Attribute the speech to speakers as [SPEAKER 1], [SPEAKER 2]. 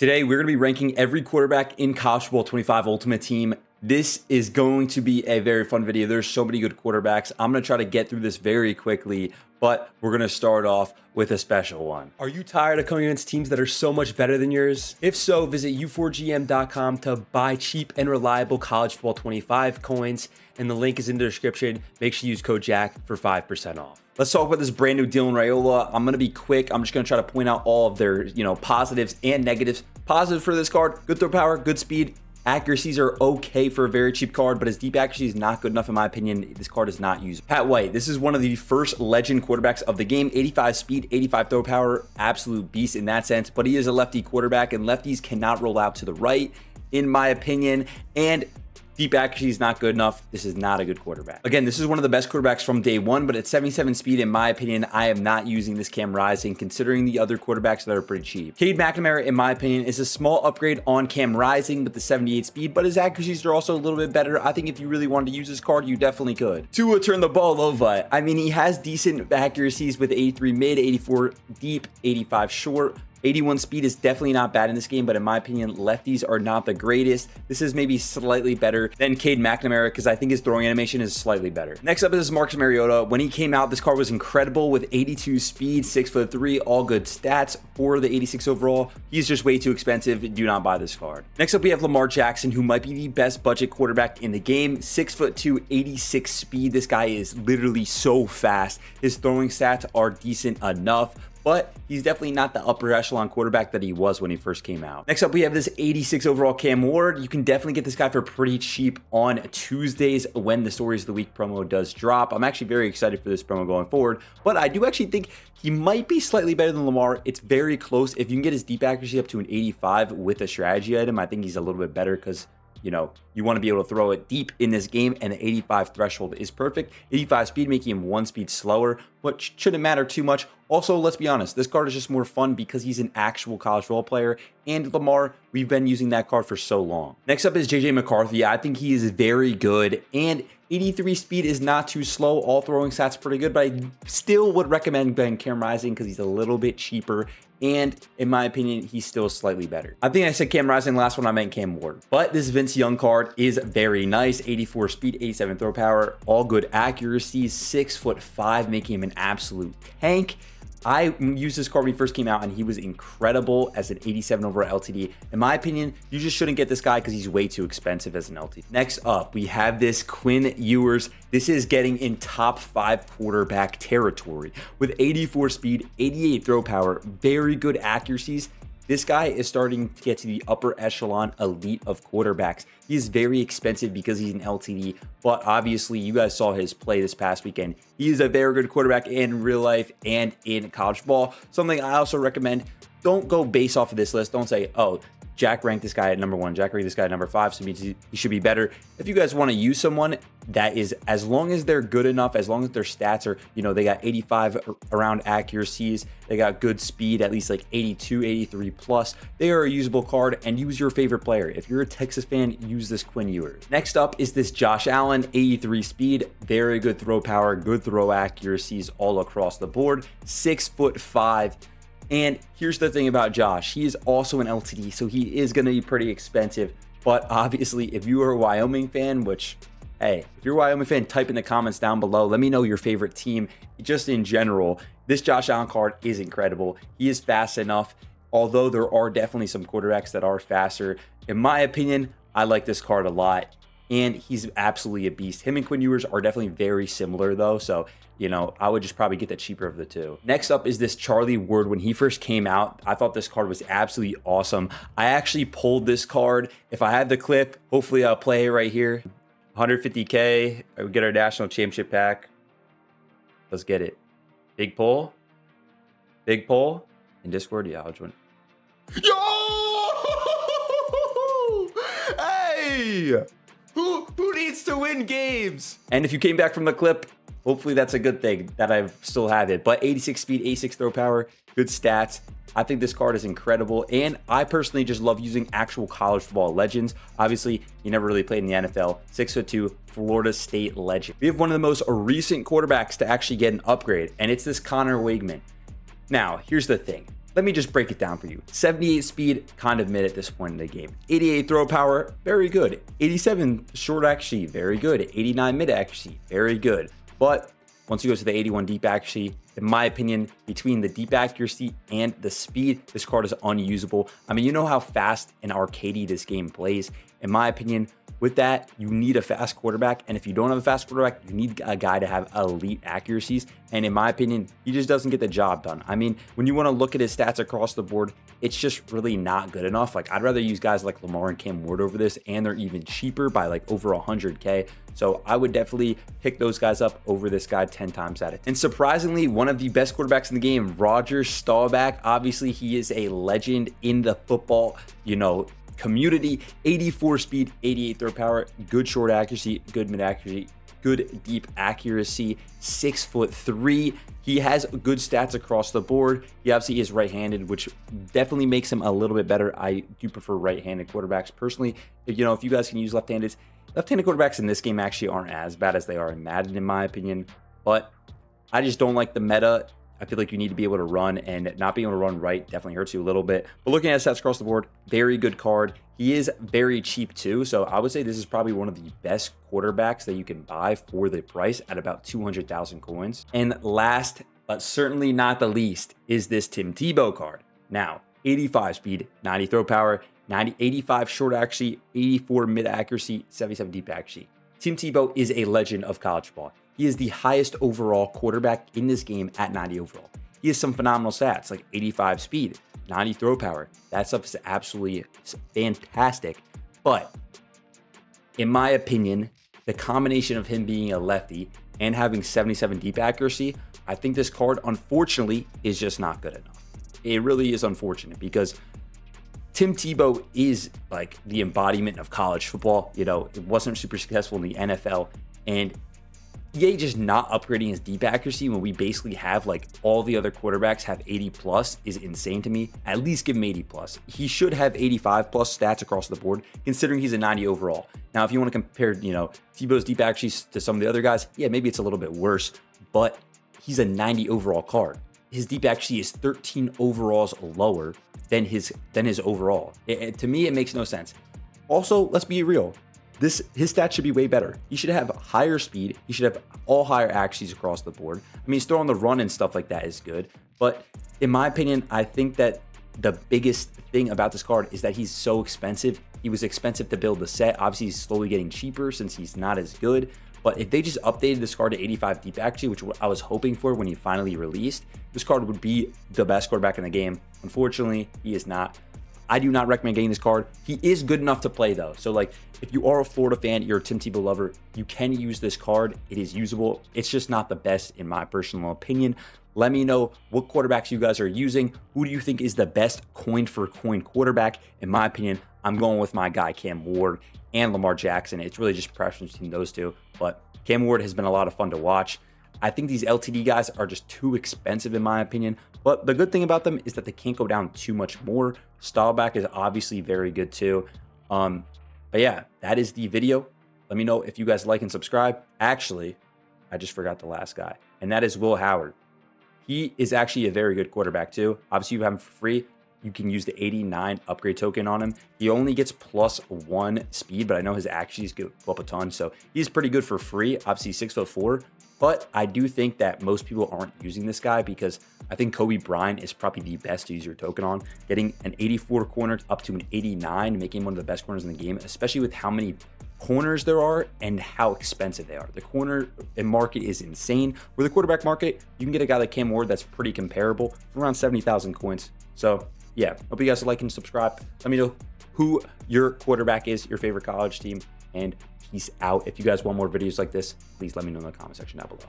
[SPEAKER 1] Today, we're going to be ranking every quarterback in College Football 25 Ultimate Team. This is going to be a very fun video. There's so many good quarterbacks. I'm going to try to get through this very quickly, but we're going to start off with a special one. Are you tired of coming against teams that are so much better than yours? If so, visit u4gm.com to buy cheap and reliable College Football 25 coins, and the link is in the description. Make sure you use code JACK for 5% off. Let's talk about this brand new Dylan Raiola. I'm going to be quick. I'm just going to try to point out all of their, positives and negatives. Positive for this card: good throw power, good speed. Accuracies are okay for a very cheap card, but his deep accuracy is not good enough in my opinion. This card is not used. Pat White, this is one of the first legend quarterbacks of the game. 85 speed, 85 throw power, absolute beast in that sense, but he is a lefty quarterback and lefties cannot roll out to the right in my opinion, and deep accuracy is not good enough. This is not a good quarterback. Again, this is one of the best quarterbacks from day one, but at 77 speed, in my opinion, I am not using this Cam Rising considering the other quarterbacks that are pretty cheap. Cade McNamara, in my opinion, is a small upgrade on Cam Rising with the 78 speed, but his accuracies are also a little bit better. I think if you really wanted to use this card, you definitely could. Tua turn the ball over. I mean, he has decent accuracies with 83 mid, 84 deep, 85 short. 81 speed is definitely not bad in this game, but in my opinion, lefties are not the greatest. This is maybe slightly better than Cade McNamara because I think his throwing animation is slightly better. Next up is Marcus Mariota. When he came out, this card was incredible with 82 speed, 6'3", all good stats for the 86 overall. He's just way too expensive. Do not buy this card. Next up, we have Lamar Jackson, who might be the best budget quarterback in the game. 6'2", 86 speed. This guy is literally so fast. His throwing stats are decent enough, but he's definitely not the upper echelon quarterback that he was when he first came out. Next up, we have this 86 overall Cam Ward. You can definitely get this guy for pretty cheap on Tuesdays when the Stories of the Week promo does drop. I'm actually very excited for this promo going forward, but I do actually think he might be slightly better than Lamar. It's very close. If you can get his deep accuracy up to an 85 with a strategy item, I think he's a little bit better because you want to be able to throw it deep in this game, and the 85 threshold is perfect. 85 speed, making him one speed slower, but shouldn't matter too much. Also, let's be honest, this card is just more fun because he's an actual college football player, and Lamar, we've been using that card for so long. Next up is JJ McCarthy. I think he is very good, and 83 speed is not too slow. All throwing stats pretty good, but I still would recommend Ben Cam Rising because he's a little bit cheaper, and in my opinion, he's still slightly better. I think I said Cam Rising last one, I meant Cam Ward. But this Vince Young card is very nice. 84 speed, 87 throw power, all good accuracies, 6'5", making him an absolute tank. I used this card when he first came out, and he was incredible as an 87 overall LTD. In my opinion, you just shouldn't get this guy because he's way too expensive as an LTD. Next up, we have this Quinn Ewers. This is getting in top 5 quarterback territory with 84 speed, 88 throw power, very good accuracies. This guy is starting to get to the upper echelon elite of quarterbacks. He is very expensive because he's an LTD, but obviously you guys saw his play this past weekend. He is a very good quarterback in real life and in college football. Something I also recommend, don't go based off of this list. Don't say, oh, Jack ranked this guy at number 1, Jack ranked this guy at number 5, so he should be better. If you guys want to use someone that is, as long as they're good enough, as long as their stats are, they got 85 around accuracies, they got good speed, at least like 82, 83 plus, they are a usable card, and use your favorite player. If you're a Texas fan, use this Quinn Ewers. Next up is this Josh Allen, 83 speed, very good throw power, good throw accuracies all across the board, 6'5". And here's the thing about Josh. He is also an LTD, so he is going to be pretty expensive. But obviously, if you are a Wyoming fan, which, hey, if you're a Wyoming fan, type in the comments down below. Let me know your favorite team. Just in general, this Josh Allen card is incredible. He is fast enough, although there are definitely some quarterbacks that are faster. In my opinion, I like this card a lot, and he's absolutely a beast. Him and Quinn Ewers are definitely very similar, though, so I would just probably get the cheaper of the two. Next up is this Charlie Ward. When he first came out, I thought this card was absolutely awesome. I actually pulled this card. If I have the clip, hopefully I'll play it right here. 150K, we get our national championship pack. Let's get it. Big pull. Big pull. In Discord, yeah, I'll join. Yo! Hey! Who needs to win games? And if you came back from the clip, hopefully that's a good thing that I still have it. But 86 speed, 86 throw power, good stats. I think this card is incredible, and I personally just love using actual college football legends. Obviously, he never really played in the NFL. 6'2", Florida State legend. We have one of the most recent quarterbacks to actually get an upgrade, and it's this Connor Wigman. Now, here's the thing. let me just break it down for you. 78 speed, kind of mid at this point in the game. 88 throw power, very good. 87 short accuracy, very good. 89 mid accuracy, very good. But once you go to the 81 deep accuracy, in my opinion, between the deep accuracy and the speed, this card is unusable. I mean, you know how fast and arcadey this game plays. In my opinion, with that, you need a fast quarterback. And if you don't have a fast quarterback, you need a guy to have elite accuracies. And in my opinion, he just doesn't get the job done. I mean, when you want to look at his stats across the board, it's just really not good enough. Like, I'd rather use guys like Lamar and Cam Ward over this, and they're even cheaper by like over 100K. So I would definitely pick those guys up over this guy 10 times out of 10. And surprisingly, one of the best quarterbacks in the game, Roger Staubach. Obviously, he is a legend in the football, community. 84 speed, 88 throw power, good short accuracy, good mid accuracy, good deep accuracy, 6'3". He has good stats across the board. He obviously is right-handed, which definitely makes him a little bit better. I do prefer right-handed quarterbacks personally. If you guys can use left-handed quarterbacks in this game actually aren't as bad as they are in Madden, in my opinion. But I just don't like the meta. I feel like you need to be able to run, and not being able to run right definitely hurts you a little bit. But looking at stats across the board, very good card. He is very cheap too, so I would say this is probably one of the best quarterbacks that you can buy for the price at about 200,000 coins. And last, but certainly not the least, is this Tim Tebow card. Now, 85 speed, 90 throw power, 85 short accuracy, 84 mid accuracy, 77 deep accuracy. Tim Tebow is a legend of college ball. He is the highest overall quarterback in this game at 90 overall. He has some phenomenal stats like 85 speed, 90 throw power. That stuff is absolutely fantastic. But in my opinion, the combination of him being a lefty and having 77 deep accuracy, I think this card, unfortunately, is just not good enough. It really is unfortunate because Tim Tebow is like the embodiment of college football. It wasn't super successful in the NFL, and EA just not upgrading his deep accuracy when we basically have like all the other quarterbacks have 80 plus is insane to me. At least give him 80 plus. He should have 85 plus stats across the board, considering he's a 90 overall. Now, if you want to compare, Tebow's deep accuracy to some of the other guys, yeah, maybe it's a little bit worse, but he's a 90 overall card. His deep accuracy is 13 overalls lower than his overall. To me, it makes no sense. Also, let's be real. His stats should be way better. He should have higher speed. He should have all higher accuracies across the board. I mean, he's throwing the run and stuff like that is good. But in my opinion, I think that the biggest thing about this card is that he's so expensive. He was expensive to build the set. Obviously, he's slowly getting cheaper since he's not as good. But if they just updated this card to 85 deep accuracy, which I was hoping for when he finally released, this card would be the best quarterback in the game. Unfortunately, he is not. I do not recommend getting this card. He is good enough to play though. So like, if you are a Florida fan, you're a Tim Tebow lover, you can use this card. It is usable. It's just not the best in my personal opinion. Let me know what quarterbacks you guys are using. Who do you think is the best coin for coin quarterback? In my opinion, I'm going with my guy Cam Ward and Lamar Jackson. It's really just preference between those two, but Cam Ward has been a lot of fun to watch. I think these LTD guys are just too expensive in my opinion, but the good thing about them is that they can't go down too much more. Staubach is obviously very good too. But yeah, that is the video. Let me know if you guys like and subscribe. Actually, I just forgot the last guy, and that is Will Howard. He is actually a very good quarterback too. Obviously, you have him for free. You can use the 89 upgrade token on him. He only gets +1 speed, but I know his accuracies go up a ton. So he's pretty good for free. Obviously 6'4", but I do think that most people aren't using this guy because I think Kobe Bryant is probably the best to use your token on. Getting an 84 corner up to an 89, making him one of the best corners in the game, especially with how many corners there are and how expensive they are. The corner market is insane. With the quarterback market, you can get a guy like Cam Ward that's pretty comparable for around 70,000 coins. So yeah, hope you guys like and subscribe. Let me know who your quarterback is, your favorite college team, and peace out. If you guys want more videos like this, please let me know in the comment section down below.